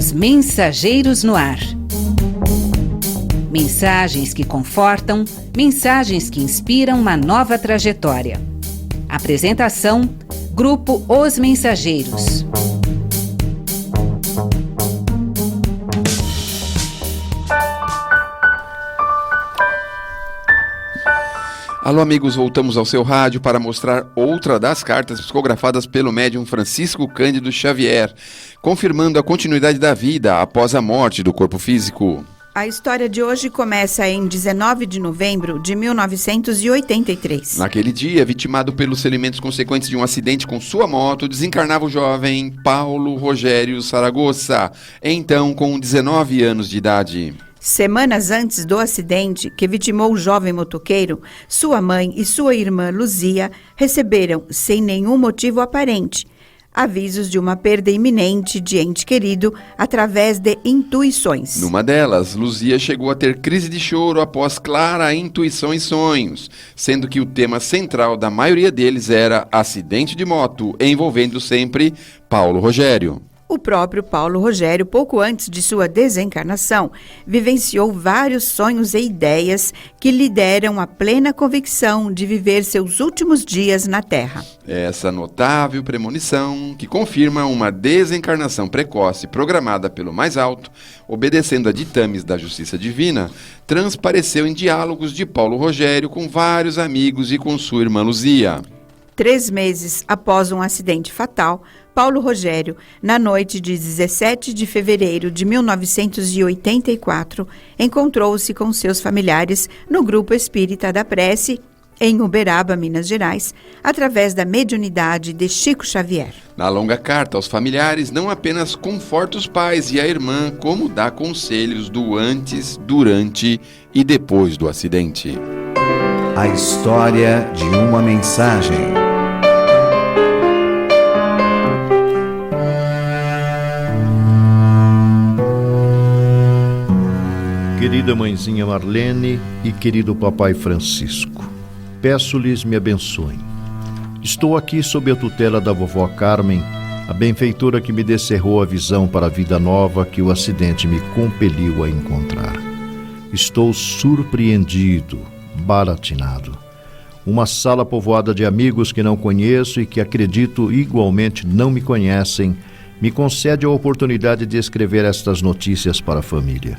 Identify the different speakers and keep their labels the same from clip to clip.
Speaker 1: Os Mensageiros no Ar. Mensagens que confortam, mensagens que inspiram uma nova trajetória. Apresentação: Grupo Os Mensageiros.
Speaker 2: Alô amigos, voltamos ao seu rádio para mostrar outra das cartas psicografadas pelo médium Francisco Cândido Xavier, confirmando a continuidade da vida após a morte do corpo físico.
Speaker 3: A história de hoje começa em 19 de novembro de 1983.
Speaker 2: Naquele dia, vitimado pelos ferimentos consequentes de um acidente com sua moto, desencarnava o jovem Paulo Rogério Saragossa, então com 19 anos de idade.
Speaker 3: Semanas antes do acidente que vitimou o jovem motoqueiro, sua mãe e sua irmã Luzia receberam, sem nenhum motivo aparente, avisos de uma perda iminente de ente querido através de intuições.
Speaker 2: Numa delas, Luzia chegou a ter crise de choro após clara intuição em sonhos, sendo que o tema central da maioria deles era acidente de moto, envolvendo sempre Paulo Rogério.
Speaker 3: O próprio Paulo Rogério, pouco antes de sua desencarnação, vivenciou vários sonhos e ideias que lhe deram a plena convicção de viver seus últimos dias na Terra.
Speaker 2: Essa notável premonição, que confirma uma desencarnação precoce programada pelo mais alto, obedecendo a ditames da justiça divina, transpareceu em diálogos de Paulo Rogério com vários amigos e com sua irmã Luzia.
Speaker 3: 3 meses após um acidente fatal, Paulo Rogério, na noite de 17 de fevereiro de 1984, encontrou-se com seus familiares no Grupo Espírita da Prece, em Uberaba, Minas Gerais, através da mediunidade de Chico Xavier.
Speaker 2: Na longa carta aos familiares, não apenas conforta os pais e a irmã, como dá conselhos do antes, durante e depois do acidente.
Speaker 4: A história de uma mensagem.
Speaker 5: Querida mãezinha Marlene e querido papai Francisco, peço-lhes me abençoem. Estou aqui sob a tutela da vovó Carmen, a benfeitora que me descerrou a visão para a vida nova que o acidente me compeliu a encontrar. Estou surpreendido, baratinado. Uma sala povoada de amigos que não conheço e que acredito igualmente não me conhecem, me concede a oportunidade de escrever estas notícias para a família.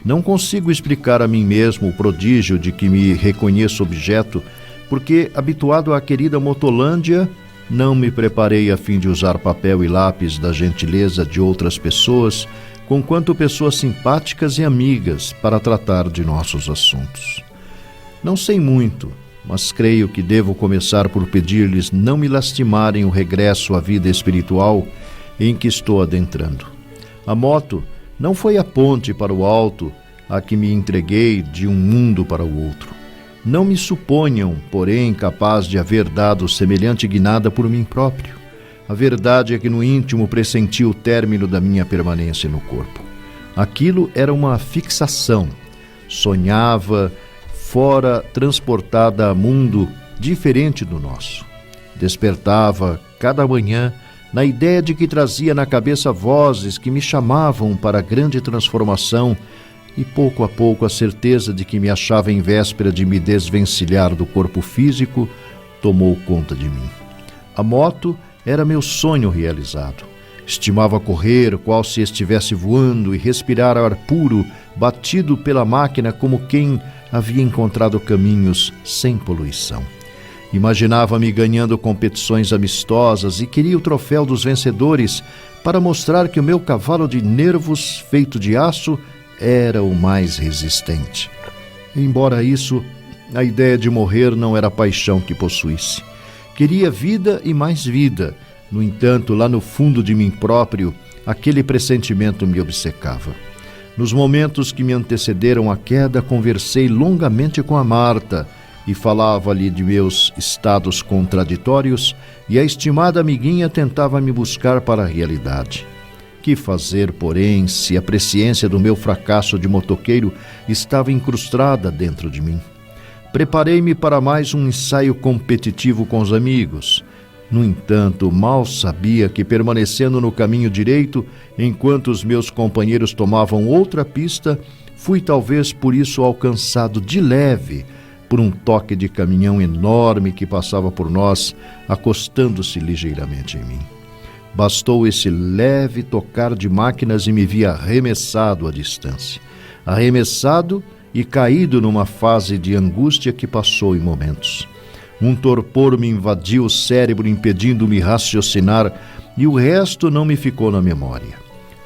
Speaker 5: Não consigo explicar a mim mesmo o prodígio de que me reconheço objeto, porque, habituado à querida Motolândia, não me preparei a fim de usar papel e lápis da gentileza de outras pessoas, conquanto pessoas simpáticas e amigas, para tratar de nossos assuntos. Não sei muito, mas creio que devo começar por pedir-lhes não me lastimarem o regresso à vida espiritual em que estou adentrando. A moto não foi a ponte para o alto a que me entreguei de um mundo para o outro. Não me suponham, porém, capaz de haver dado semelhante guinada por mim próprio. A verdade é que no íntimo pressenti o término da minha permanência no corpo. Aquilo era uma fixação. Sonhava, fora transportada a mundo diferente do nosso. Despertava cada manhã na ideia de que trazia na cabeça vozes que me chamavam para a grande transformação e pouco a pouco a certeza de que me achava em véspera de me desvencilhar do corpo físico tomou conta de mim. A moto era meu sonho realizado. Estimava correr, qual se estivesse voando, e respirar ar puro, batido pela máquina como quem havia encontrado caminhos sem poluição. Imaginava-me ganhando competições amistosas e queria o troféu dos vencedores para mostrar que o meu cavalo de nervos, feito de aço, era o mais resistente. Embora isso, a ideia de morrer não era a paixão que possuísse. Queria vida e mais vida. No entanto, lá no fundo de mim próprio, aquele pressentimento me obcecava. Nos momentos que me antecederam à queda, conversei longamente com a Marta, e falava-lhe de meus estados contraditórios, e a estimada amiguinha tentava me buscar para a realidade. Que fazer, porém, se a presciência do meu fracasso de motoqueiro estava incrustada dentro de mim? Preparei-me para mais um ensaio competitivo com os amigos. No entanto, mal sabia que, permanecendo no caminho direito, enquanto os meus companheiros tomavam outra pista, fui talvez por isso alcançado de leve por um toque de caminhão enorme que passava por nós, acostando-se ligeiramente em mim. Bastou esse leve tocar de máquinas e me vi arremessado à distância. Arremessado e caído numa fase de angústia que passou em momentos. Um torpor me invadiu o cérebro, impedindo-me raciocinar, e o resto não me ficou na memória.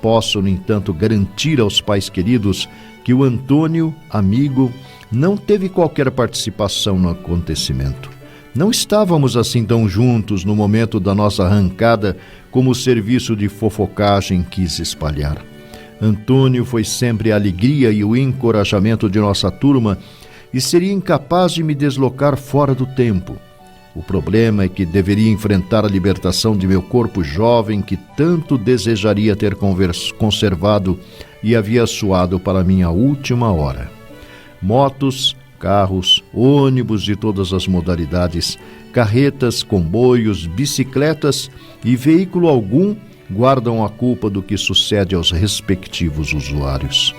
Speaker 5: Posso, no entanto, garantir aos pais queridos que o Antônio, amigo, não teve qualquer participação no acontecimento. Não estávamos assim tão juntos no momento da nossa arrancada como o serviço de fofocagem quis espalhar. Antônio foi sempre a alegria e o encorajamento de nossa turma e seria incapaz de me deslocar fora do tempo. O problema é que deveria enfrentar a libertação de meu corpo jovem que tanto desejaria ter conservado e havia suado para minha última hora. Motos, carros, ônibus de todas as modalidades, carretas, comboios, bicicletas e veículo algum guardam a culpa do que sucede aos respectivos usuários.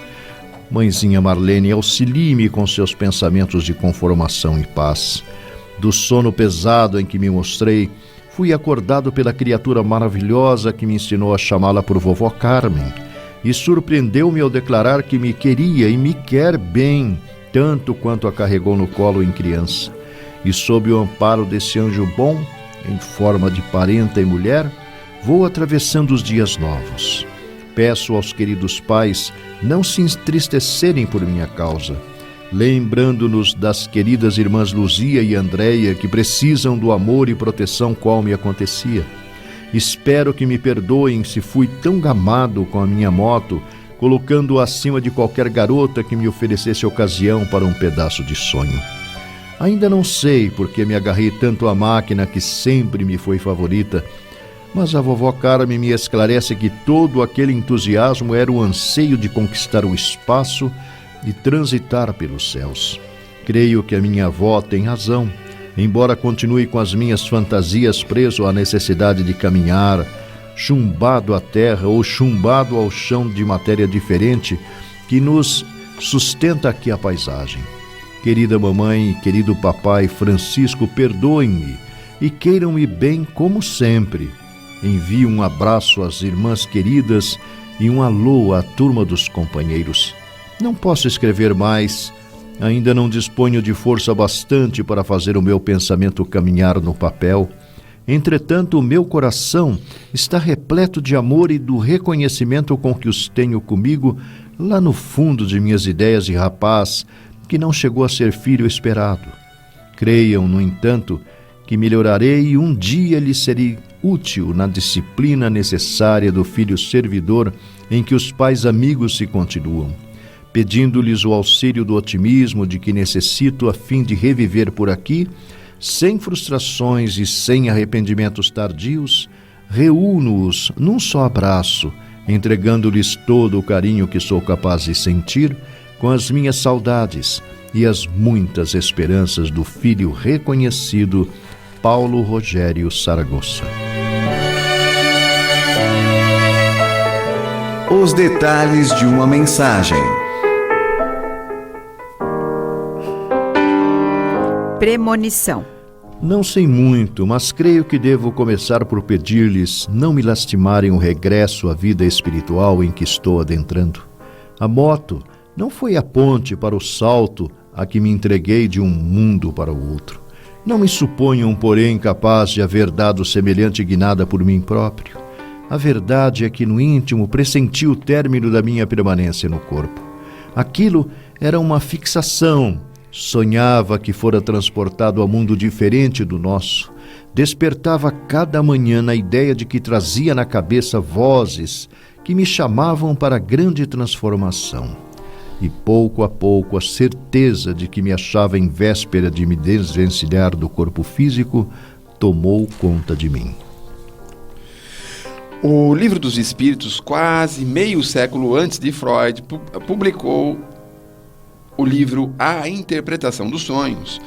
Speaker 5: Mãezinha Marlene, auxilie-me com seus pensamentos de conformação e paz. Do sono pesado em que me mostrei, fui acordado pela criatura maravilhosa que me ensinou a chamá-la por vovó Carmen, e surpreendeu-me ao declarar que me queria e me quer bem, tanto quanto a carregou no colo em criança. E sob o amparo desse anjo bom, em forma de parenta e mulher, vou atravessando os dias novos. Peço aos queridos pais não se entristecerem por minha causa, lembrando-nos das queridas irmãs Luzia e Andréia que precisam do amor e proteção qual me acontecia. Espero que me perdoem se fui tão gamado com a minha moto, colocando-a acima de qualquer garota que me oferecesse ocasião para um pedaço de sonho. Ainda não sei porque me agarrei tanto à máquina que sempre me foi favorita, mas a vovó Carmen me esclarece que todo aquele entusiasmo era o anseio de conquistar o espaço e transitar pelos céus. Creio que a minha avó tem razão, embora continue com as minhas fantasias preso à necessidade de caminhar, chumbado à terra ou chumbado ao chão de matéria diferente que nos sustenta aqui a paisagem. Querida mamãe e querido papai Francisco, perdoem-me e queiram-me bem como sempre. Envio um abraço às irmãs queridas e um alô à turma dos companheiros. Não posso escrever mais, ainda não disponho de força bastante para fazer o meu pensamento caminhar no papel. Entretanto, o meu coração está repleto de amor e do reconhecimento com que os tenho comigo lá no fundo de minhas ideias de rapaz, que não chegou a ser filho esperado. Creiam, no entanto, que melhorarei e um dia lhe serei útil na disciplina necessária do filho servidor em que os pais amigos se continuam, pedindo-lhes o auxílio do otimismo de que necessito a fim de reviver por aqui, sem frustrações e sem arrependimentos tardios, reúno-os num só abraço, entregando-lhes todo o carinho que sou capaz de sentir, com as minhas saudades e as muitas esperanças do filho reconhecido, Paulo Rogério Saragossa.
Speaker 4: Os detalhes de uma mensagem.
Speaker 3: Premonição.
Speaker 5: Não sei muito, mas creio que devo começar por pedir-lhes não me lastimarem o regresso à vida espiritual em que estou adentrando. A moto não foi a ponte para o salto a que me entreguei de um mundo para o outro. Não me suponham, porém, capaz de haver dado semelhante guinada por mim próprio. A verdade é que no íntimo pressenti o término da minha permanência no corpo. Aquilo era uma fixação. Sonhava que fora transportado a mundo diferente do nosso. Despertava cada manhã na ideia de que trazia na cabeça vozes que me chamavam para a grande transformação. E pouco a pouco a certeza de que me achava em véspera de me desvencilhar do corpo físico tomou conta de mim.
Speaker 2: O Livro dos Espíritos, quase meio século antes de Freud, publicou o livro A Interpretação dos Sonhos.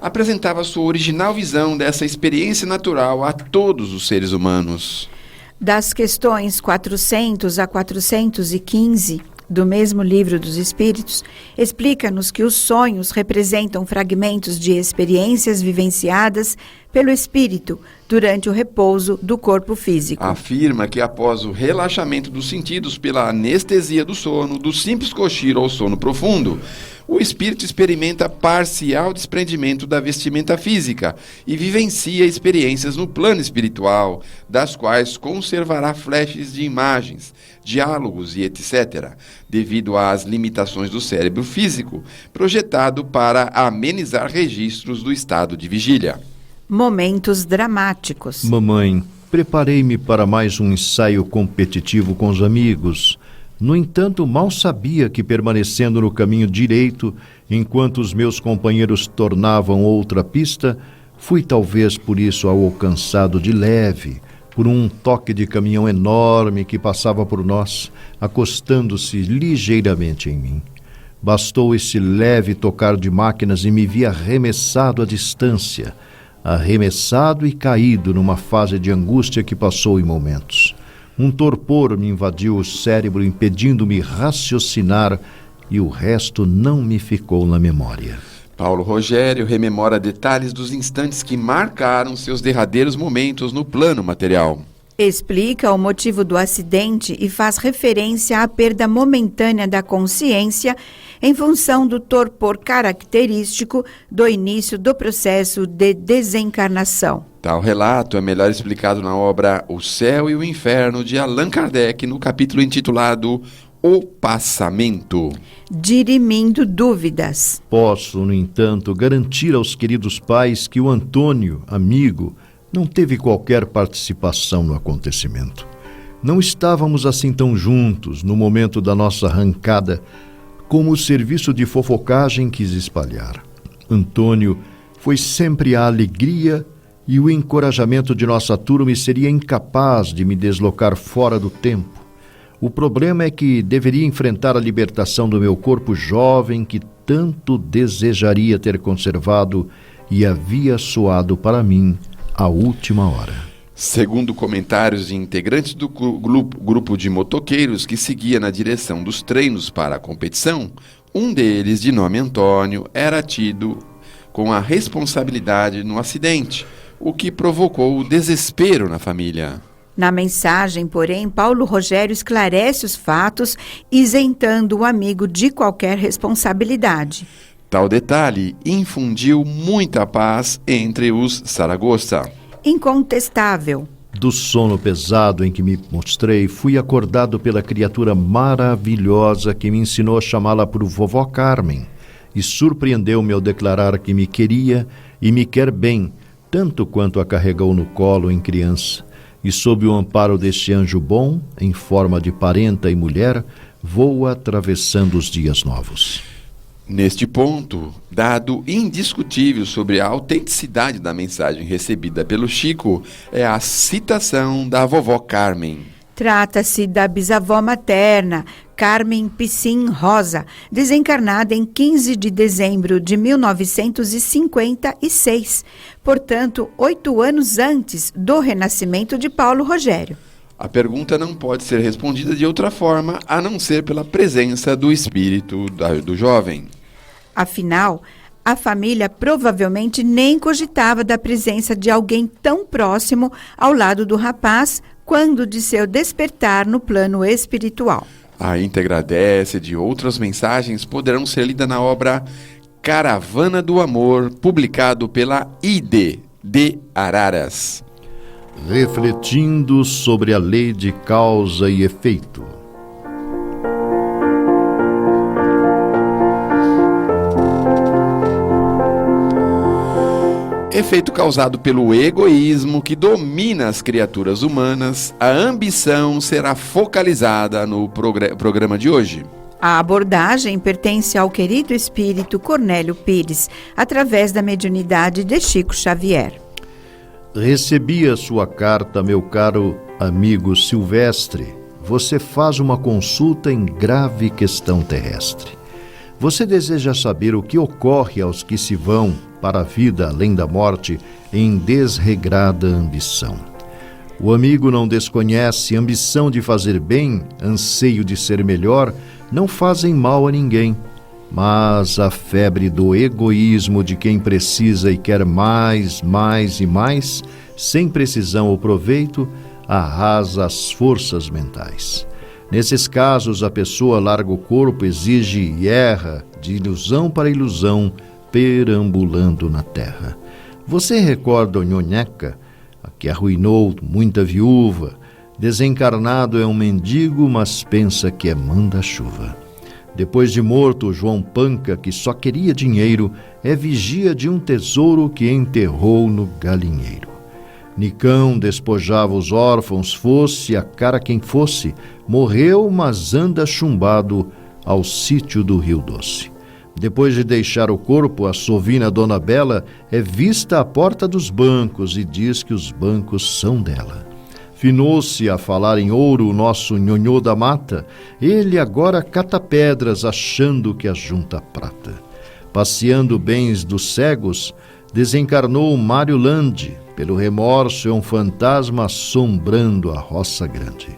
Speaker 2: apresentava sua original visão dessa experiência natural a todos os seres humanos.
Speaker 3: Das questões 400 a 415 do mesmo Livro dos Espíritos, explica-nos que os sonhos representam fragmentos de experiências vivenciadas pelo espírito durante o repouso do corpo físico.
Speaker 2: Afirma que após o relaxamento dos sentidos pela anestesia do sono, do simples cochilo ao sono profundo, o espírito experimenta parcial desprendimento da vestimenta física e vivencia experiências no plano espiritual, das quais conservará flashes de imagens, diálogos e etc., devido às limitações do cérebro físico, projetado para amenizar registros do estado de vigília.
Speaker 3: Momentos dramáticos.
Speaker 5: Mamãe, preparei-me para mais um ensaio competitivo com os amigos. No entanto, mal sabia que, permanecendo no caminho direito, enquanto os meus companheiros tornavam outra pista, fui talvez por isso alcançado de leve, por um toque de caminhão enorme que passava por nós, acostando-se ligeiramente em mim. Bastou esse leve tocar de máquinas e me vi arremessado à distância, arremessado e caído numa fase de angústia que passou em momentos. Um torpor me invadiu o cérebro, impedindo-me raciocinar, e o resto não me ficou na memória.
Speaker 2: Paulo Rogério rememora detalhes dos instantes que marcaram seus derradeiros momentos no plano material.
Speaker 3: Explica o motivo do acidente e faz referência à perda momentânea da consciência em função do torpor característico do início do processo de desencarnação.
Speaker 2: Tal relato é melhor explicado na obra O Céu e o Inferno, de Allan Kardec, no capítulo intitulado O Passamento.
Speaker 3: Dirimindo dúvidas.
Speaker 5: Posso, no entanto, garantir aos queridos pais que o Antônio, amigo, não teve qualquer participação no acontecimento. Não estávamos assim tão juntos no momento da nossa arrancada, como o serviço de fofocagem quis espalhar. Antônio foi sempre a alegria e o encorajamento de nossa turma e seria incapaz de me deslocar fora do tempo. O problema é que deveria enfrentar a libertação do meu corpo jovem que tanto desejaria ter conservado e havia soado para mim a última hora.
Speaker 2: Segundo comentários de integrantes do grupo de motoqueiros que seguia na direção dos treinos para a competição, um deles, de nome Antônio, era tido com a responsabilidade no acidente, o que provocou o desespero na família.
Speaker 3: Na mensagem, porém, Paulo Rogério esclarece os fatos, isentando o amigo de qualquer responsabilidade.
Speaker 2: Tal detalhe infundiu muita paz entre os Saragossa.
Speaker 3: Incontestável.
Speaker 5: Do sono pesado em que me mostrei, fui acordado pela criatura maravilhosa que me ensinou a chamá-la por vovó Carmen e surpreendeu-me ao declarar que me queria e me quer bem, tanto quanto a carregou no colo em criança. E sob o amparo deste anjo bom, em forma de parenta e mulher, vou atravessando os dias novos.
Speaker 2: Neste ponto, dado indiscutível sobre a autenticidade da mensagem recebida pelo Chico, é a citação da vovó Carmen.
Speaker 3: Trata-se da bisavó materna, Carmen Piscin Rosa, desencarnada em 15 de dezembro de 1956, portanto, 8 anos antes do renascimento de Paulo Rogério.
Speaker 2: A pergunta não pode ser respondida de outra forma a não ser pela presença do espírito do jovem.
Speaker 3: Afinal, a família provavelmente nem cogitava da presença de alguém tão próximo ao lado do rapaz quando de seu despertar no plano espiritual.
Speaker 2: A íntegra dessa e de outras mensagens poderão ser lidas na obra Caravana do Amor, publicado pela ID de Araras.
Speaker 5: Refletindo sobre a lei de causa e efeito.
Speaker 2: Efeito causado pelo egoísmo que domina as criaturas humanas, a ambição será focalizada no programa de hoje.
Speaker 3: A abordagem pertence ao querido espírito Cornélio Pires, através da mediunidade de Chico Xavier.
Speaker 5: Recebi a sua carta, meu caro amigo Silvestre. Você faz uma consulta em grave questão terrestre. Você deseja saber o que ocorre aos que se vão para a vida além da morte em desregrada ambição. O amigo não desconhece ambição de fazer bem, anseio de ser melhor, não fazem mal a ninguém. Mas a febre do egoísmo de quem precisa e quer mais, mais e mais, sem precisão ou proveito, arrasa as forças mentais. Nesses casos, a pessoa larga o corpo, exige e erra, de ilusão para ilusão, perambulando na terra. Você recorda o Nhonheca, que arruinou muita viúva? Desencarnado é um mendigo, mas pensa que é manda-chuva. Depois de morto, o João Panca, que só queria dinheiro, é vigia de um tesouro que enterrou no galinheiro. Nicão despojava os órfãos, fosse a cara quem fosse, morreu, mas anda chumbado ao sítio do Rio Doce. Depois de deixar o corpo, a sovina Dona Bela é vista à porta dos bancos e diz que os bancos são dela. Finou-se a falar em ouro o nosso nhonhô da mata, ele agora cata pedras achando que ajunta prata. Passeando bens dos cegos, desencarnou Mário Lande, pelo remorso é um fantasma assombrando a roça grande.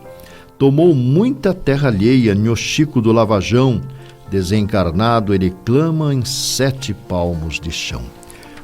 Speaker 5: Tomou muita terra alheia, Nhochico do Lavajão, desencarnado ele clama em 7 palmos de chão.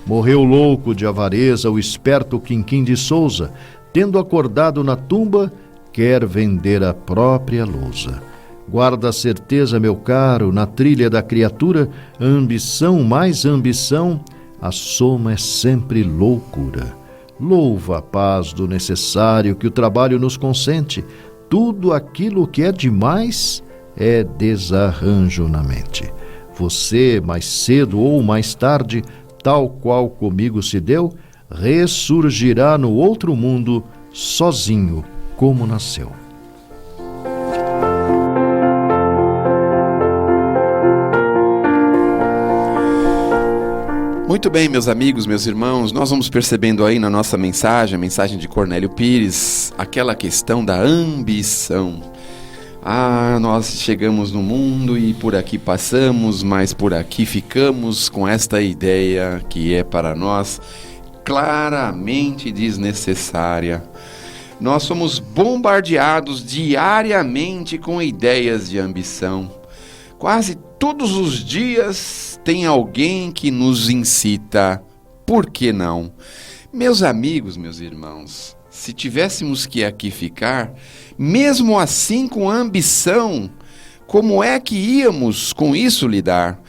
Speaker 5: Morreu louco de avareza o esperto Quinquim de Souza, tendo acordado na tumba, quer vender a própria lousa. Guarda a certeza, meu caro, na trilha da criatura, ambição mais ambição, a soma é sempre loucura. Louva a paz do necessário que o trabalho nos consente, tudo aquilo que é demais é desarranjo na mente. Você, mais cedo ou mais tarde, tal qual comigo se deu, ressurgirá no outro mundo, sozinho como nasceu.
Speaker 2: Muito bem, meus amigos, meus irmãos, nós vamos percebendo aí na nossa mensagem, a mensagem de Cornélio Pires, aquela questão da ambição. Nós chegamos no mundo e por aqui passamos, mas por aqui ficamos com esta ideia que é para nós claramente desnecessária. Nós somos bombardeados diariamente com ideias de ambição. Quase todos os dias tem alguém que nos incita. Por que não? Meus amigos, meus irmãos, se tivéssemos que aqui ficar, mesmo assim com ambição, como é que íamos com isso lidar?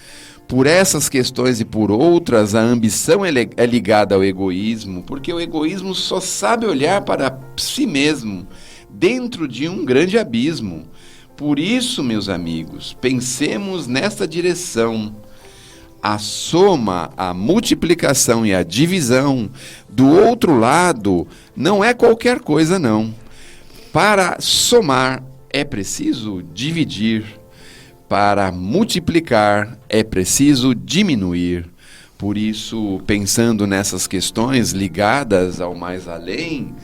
Speaker 2: Por essas questões e por outras, a ambição é ligada ao egoísmo, porque o egoísmo só sabe olhar para si mesmo, dentro de um grande abismo. Por isso, meus amigos, pensemos nesta direção. A soma, a multiplicação e a divisão, do outro lado, não é qualquer coisa, não. Para somar, é preciso dividir. Para multiplicar, é preciso diminuir. Por isso, pensando nessas questões ligadas ao mais além,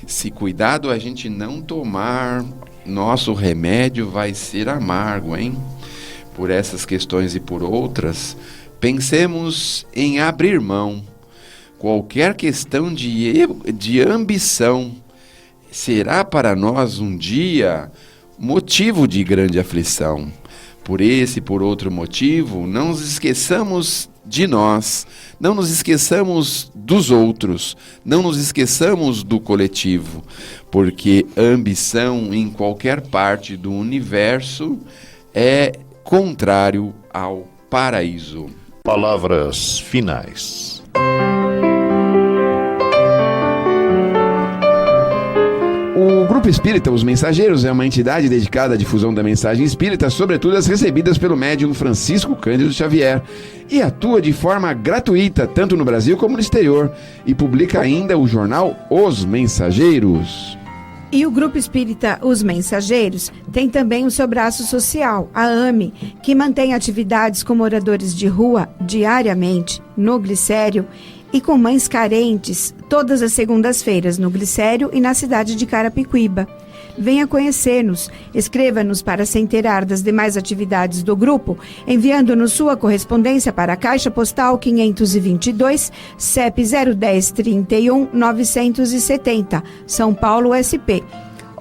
Speaker 2: se cuidado a gente não tomar, nosso remédio vai ser amargo, hein? Por essas questões e por outras, pensemos em abrir mão. Qualquer questão de ambição será para nós um dia motivo de grande aflição. Por esse e por outro motivo, não nos esqueçamos de nós, não nos esqueçamos dos outros, não nos esqueçamos do coletivo, porque ambição em qualquer parte do universo é contrário ao paraíso.
Speaker 5: Palavras finais.
Speaker 6: O Grupo Espírita Os Mensageiros é uma entidade dedicada à difusão da mensagem espírita, sobretudo as recebidas pelo médium Francisco Cândido Xavier, e atua de forma gratuita, tanto no Brasil como no exterior, e publica ainda o jornal Os Mensageiros.
Speaker 3: E o Grupo Espírita Os Mensageiros tem também o seu braço social, a AME, que mantém atividades com moradores de rua diariamente no Glicério e com mães carentes todas as segundas-feiras no Glicério e na cidade de Carapicuíba. Venha conhecer-nos. Escreva-nos para se inteirar das demais atividades do grupo, enviando-nos sua correspondência para a Caixa Postal 522, CEP 010 31 970, São Paulo, SP.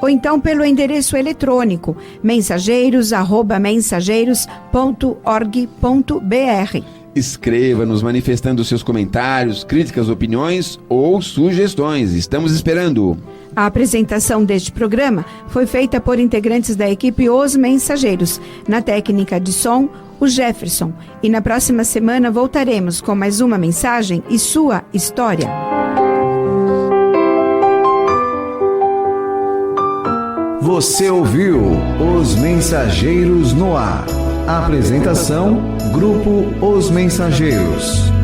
Speaker 3: Ou então pelo endereço eletrônico mensageiros@mensageiros.org.br.
Speaker 6: Escreva-nos manifestando seus comentários, críticas, opiniões ou sugestões. Estamos esperando.
Speaker 3: A apresentação deste programa foi feita por integrantes da equipe Os Mensageiros. Na técnica de som, o Jefferson. E na próxima semana voltaremos com mais uma mensagem e sua história.
Speaker 4: Você ouviu Os Mensageiros no Ar. Apresentação: Grupo Os Mensageiros.